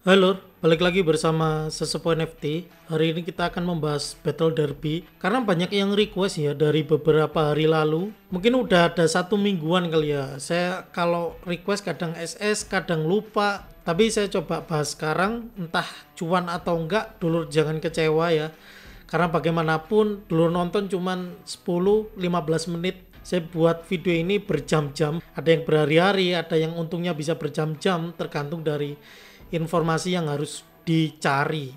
Halo, balik lagi bersama Sesepo NFT. Hari ini kita akan membahas Battle Derby karena banyak yang request ya dari beberapa hari lalu. Mungkin udah ada 1 mingguan kali ya. Saya kalau request kadang SS, kadang lupa. Tapi saya coba bahas sekarang, entah cuan atau enggak, dulur jangan kecewa ya. Karena bagaimanapun dulur nonton cuman 10-15 menit. Saya buat video ini berjam-jam, ada yang berhari-hari, ada yang untungnya bisa berjam-jam, tergantung dari informasi yang harus dicari.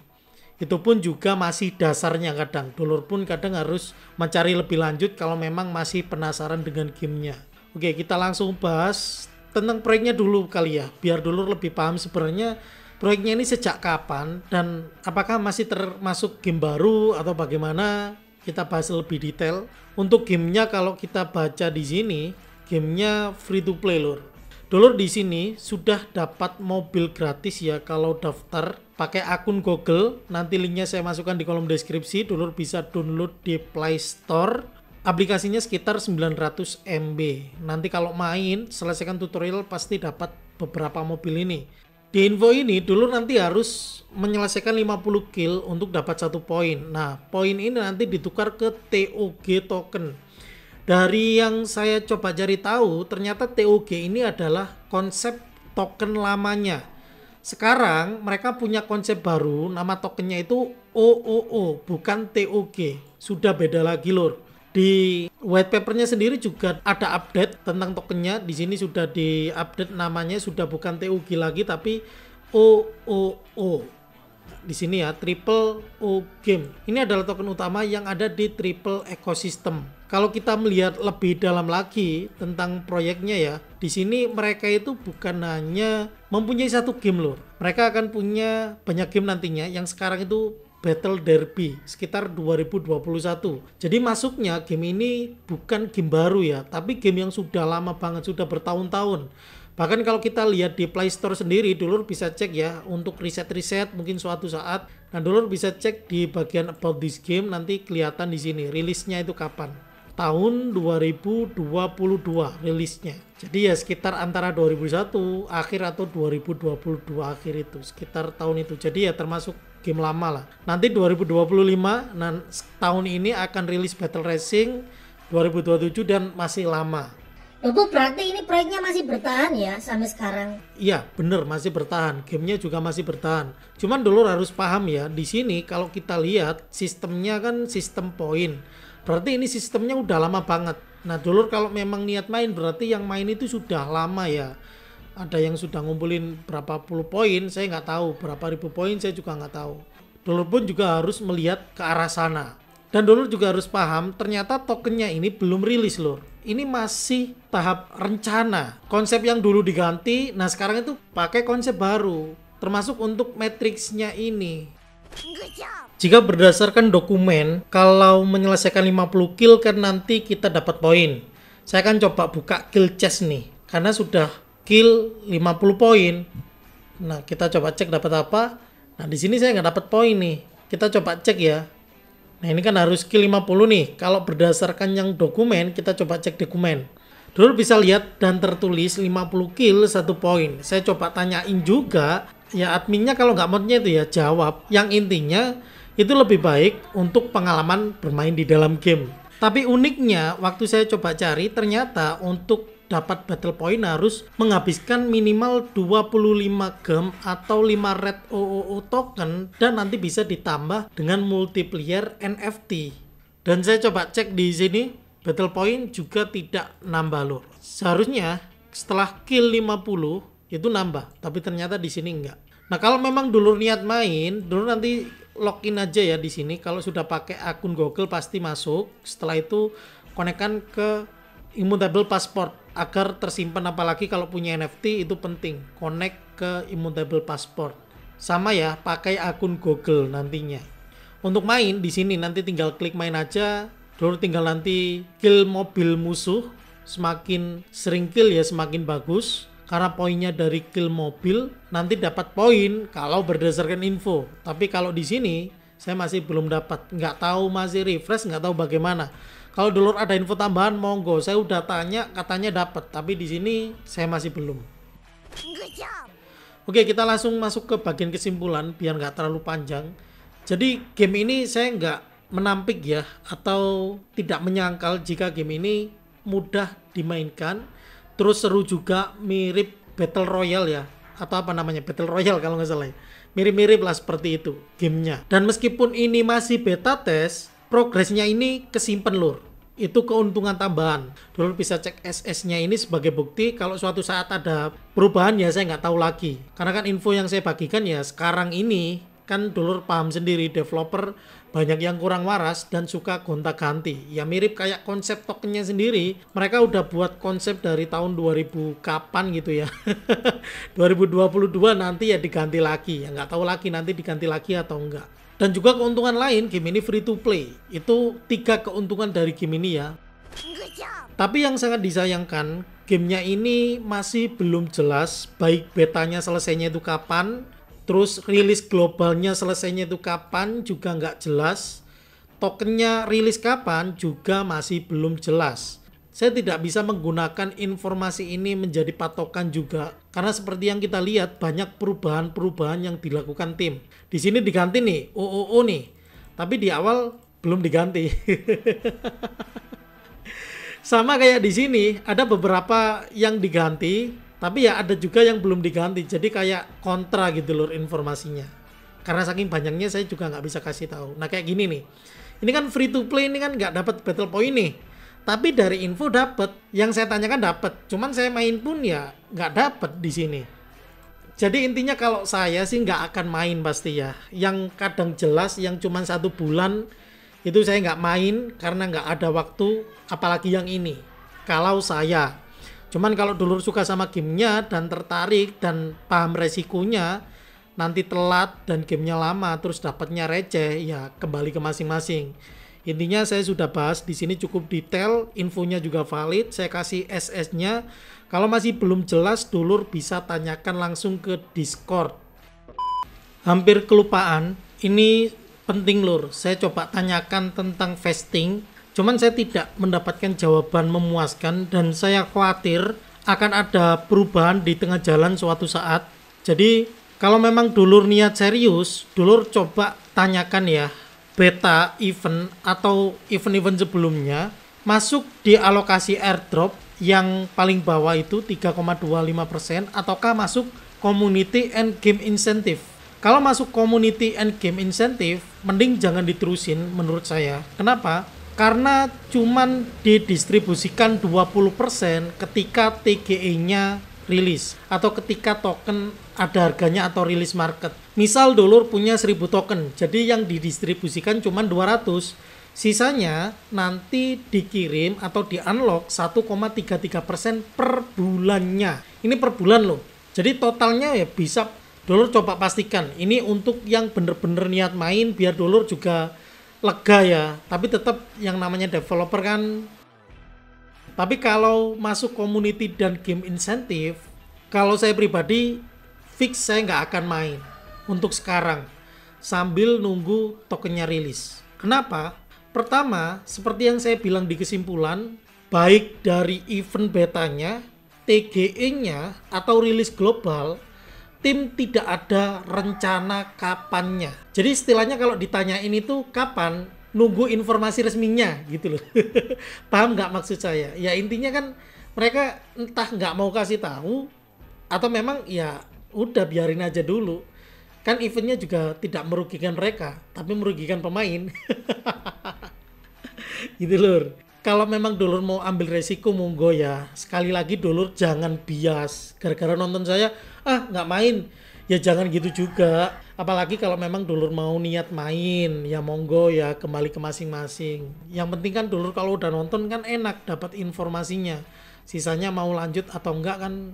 Itu pun juga masih dasarnya, kadang dulur pun kadang harus mencari lebih lanjut kalau memang masih penasaran dengan gamenya. Oke, kita langsung bahas tentang proyeknya dulu kali ya, biar dulur lebih paham sebenarnya proyeknya ini sejak kapan dan apakah masih termasuk game baru atau bagaimana. Kita bahas lebih detail. Untuk gamenya kalau kita baca di sini, gamenya free to play lur. Dulur di sini sudah dapat mobil gratis ya kalau daftar pakai akun Google. Nanti linknya saya masukkan di kolom deskripsi. Dulur bisa download di Play Store. Aplikasinya sekitar 900 MB. Nanti kalau main, selesaikan tutorial pasti dapat beberapa mobil ini. Di info ini dulu nanti harus menyelesaikan 50 kill untuk dapat 1 poin. Nah, poin ini nanti ditukar ke TOG token. Dari yang saya coba cari tahu, ternyata TOG ini adalah konsep token lamanya. Sekarang mereka punya konsep baru, nama tokennya itu OOO, bukan TOG. Sudah beda lagi lur. Di white papernya sendiri juga ada update tentang tokennya. Di sini sudah di-update namanya, sudah bukan TOG lagi tapi OOO. Di sini ya, Triple O Game. Ini adalah token utama yang ada di Triple Ecosystem. Kalau kita melihat lebih dalam lagi tentang proyeknya ya, di sini mereka itu bukan hanya mempunyai satu game loh. Mereka akan punya banyak game nantinya yang sekarang itu Battle Derby sekitar 2021. Jadi masuknya game ini bukan game baru ya, tapi game yang sudah lama banget, sudah bertahun-tahun. Bahkan kalau kita lihat di Play Store sendiri, dulur bisa cek ya untuk riset-riset mungkin suatu saat. Nah, dulur bisa cek di bagian about this game, nanti kelihatan di sini rilisnya itu kapan. Tahun 2022 rilisnya. Jadi ya sekitar antara 2001 akhir atau 2022 akhir itu, sekitar tahun itu. Jadi ya termasuk game lama lah. Nanti 2025, nah tahun ini akan rilis Battle Racing 2027 dan masih lama. Itu berarti ini proyeknya masih bertahan ya sampai sekarang. Iya, bener masih bertahan. Gamenya juga masih bertahan. Cuman dulu harus paham ya, di sini kalau kita lihat sistemnya kan sistem poin. Berarti ini sistemnya udah lama banget. Nah, dulur kalau memang niat main berarti yang main itu sudah lama ya. Ada yang sudah ngumpulin berapa puluh poin, saya nggak tahu. Berapa ribu poin saya juga nggak tahu. Dulur pun juga harus melihat ke arah sana. Dan dulur juga harus paham ternyata tokennya ini belum rilis lur. Ini masih tahap rencana. Konsep yang dulu diganti, nah sekarang itu pakai konsep baru. Termasuk untuk matriksnya ini. Jika berdasarkan dokumen, kalau menyelesaikan 50 kill kan nanti kita dapat poin. Saya akan coba buka kill chest nih, karena sudah kill 50 poin. Nah, kita coba cek dapat apa. Nah, di sini saya nggak dapat poin nih. Kita coba cek ya. Nah, ini kan harus kill 50 nih. Kalau berdasarkan yang dokumen, kita coba cek dokumen. Dulu bisa lihat dan tertulis 50 kill 1 poin. Saya coba tanyain juga, ya adminnya kalau nggak modnya itu ya jawab. Yang intinya itu lebih baik untuk pengalaman bermain di dalam game. Tapi uniknya waktu saya coba cari ternyata untuk dapat battle point harus menghabiskan minimal 25 gem atau 5 red OOO token dan nanti bisa ditambah dengan multiplier NFT. Dan saya coba cek di sini battle point juga tidak nambah lur. Seharusnya setelah kill 50 itu nambah, tapi ternyata di sini enggak. Nah, kalau memang dulu niat main, dulu nanti login aja ya di sini. Kalau sudah pakai akun Google pasti masuk. Setelah itu konekkan ke Immutable Passport agar tersimpan, apalagi kalau punya NFT itu penting. Connect ke Immutable Passport. Sama ya, pakai akun Google nantinya. Untuk main di sini nanti tinggal klik main aja. Dulu tinggal nanti kill mobil musuh. Semakin sering kill ya semakin bagus. Karena poinnya dari kill mobil nanti dapat poin kalau berdasarkan info. Tapi kalau di sini saya masih belum dapat, nggak tahu masih refresh, nggak tahu bagaimana. Kalau dulu ada info tambahan monggo, saya udah tanya katanya dapat, tapi di sini saya masih belum. Oke, kita langsung masuk ke bagian kesimpulan biar nggak terlalu panjang. Jadi game ini saya nggak menampik ya, atau tidak menyangkal jika game ini mudah dimainkan, terus seru juga, mirip Battle Royale ya, atau apa namanya, Battle Royale kalau nggak salah ya. Mirip-mirip lah seperti itu gamenya. Dan meskipun ini masih beta test, progresnya ini kesimpan lur. Itu keuntungan tambahan. Dulur bisa cek SS-nya ini sebagai bukti kalau suatu saat ada perubahan ya saya nggak tahu lagi. Karena kan info yang saya bagikan ya sekarang ini kan dulur paham sendiri, developer banyak yang kurang waras dan suka gonta-ganti. Ya mirip kayak konsep tokennya sendiri. Mereka udah buat konsep dari tahun 2000 kapan gitu ya. 2022 nanti ya diganti lagi. Ya nggak tahu lagi nanti diganti lagi atau enggak. Dan juga keuntungan lain, game ini free to play. Itu 3 keuntungan dari game ini ya. Tapi yang sangat disayangkan, gamenya ini masih belum jelas, baik betanya selesainya itu kapan, terus rilis globalnya selesainya itu kapan juga nggak jelas, tokennya rilis kapan juga masih belum jelas. Saya tidak bisa menggunakan informasi ini menjadi patokan juga, karena seperti yang kita lihat banyak perubahan-perubahan yang dilakukan tim. Di sini diganti nih, OOO nih, tapi di awal belum diganti. Sama kayak di sini, ada beberapa yang diganti, tapi ya ada juga yang belum diganti. Jadi kayak kontra gitu lur informasinya. Karena saking banyaknya saya juga nggak bisa kasih tahu. Nah kayak gini nih, ini kan free to play, ini kan nggak dapat battle point nih. Tapi dari info dapat, yang saya tanyakan dapat. Cuman saya main pun ya nggak dapat di sini. Jadi intinya kalau saya sih nggak akan main pasti ya. Yang kadang jelas, yang cuman 1 bulan itu saya nggak main karena nggak ada waktu. Apalagi yang ini. Kalau saya, cuman kalau dulur suka sama gamenya dan tertarik dan paham resikonya, nanti telat dan gamenya lama terus dapatnya receh, ya kembali ke masing-masing. Intinya saya sudah bahas di sini cukup detail, infonya juga valid, saya kasih SS-nya. Kalau masih belum jelas, dulur bisa tanyakan langsung ke Discord. Hampir kelupaan, ini penting lur. Saya coba tanyakan tentang fasting, cuman saya tidak mendapatkan jawaban memuaskan dan saya khawatir akan ada perubahan di tengah jalan suatu saat. Jadi kalau memang dulur niat serius, dulur coba tanyakan ya, beta event atau event-event sebelumnya masuk di alokasi airdrop yang paling bawah itu 3,25% ataukah masuk community and game incentive. Kalau masuk community and game incentive mending jangan diterusin menurut saya. Kenapa? Karena cuman didistribusikan 20% ketika TGE-nya rilis atau ketika token ada harganya atau rilis market. Misal dulur punya 1000 token, jadi yang didistribusikan cuma 200, sisanya nanti dikirim atau di unlock 1,33% per bulannya. Ini per bulan loh. Jadi totalnya ya bisa dulur coba pastikan. Ini untuk yang bener-bener niat main biar dulur juga lega ya. Tapi tetap yang namanya developer kan. Tapi kalau masuk community dan game insentif, kalau saya pribadi fix saya nggak akan main untuk sekarang sambil nunggu tokennya rilis. Kenapa? Pertama, seperti yang saya bilang di kesimpulan, baik dari event betanya, TGE-nya, atau rilis global, tim tidak ada rencana kapannya. Jadi istilahnya kalau ditanyain itu kapan, nunggu informasi resminya gitu loh. Paham nggak maksud saya? Ya intinya kan mereka entah nggak mau kasih tahu atau memang ya udah biarin aja dulu. Kan eventnya juga tidak merugikan mereka, tapi merugikan pemain. Gitu lur. Kalau memang dulur mau ambil resiko monggo ya. Sekali lagi dulur jangan bias. Gara-gara nonton saya, nggak main. Ya jangan gitu juga. Apalagi kalau memang dulur mau niat main, ya monggo ya kembali ke masing-masing. Yang penting kan dulur kalau udah nonton kan enak dapat informasinya. Sisanya mau lanjut atau enggak kan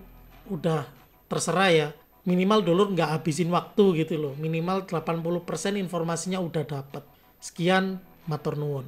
udah terserah ya. Minimal dulur nggak habisin waktu gitu loh. Minimal 80% informasinya udah dapat. Sekian, matur nuwun.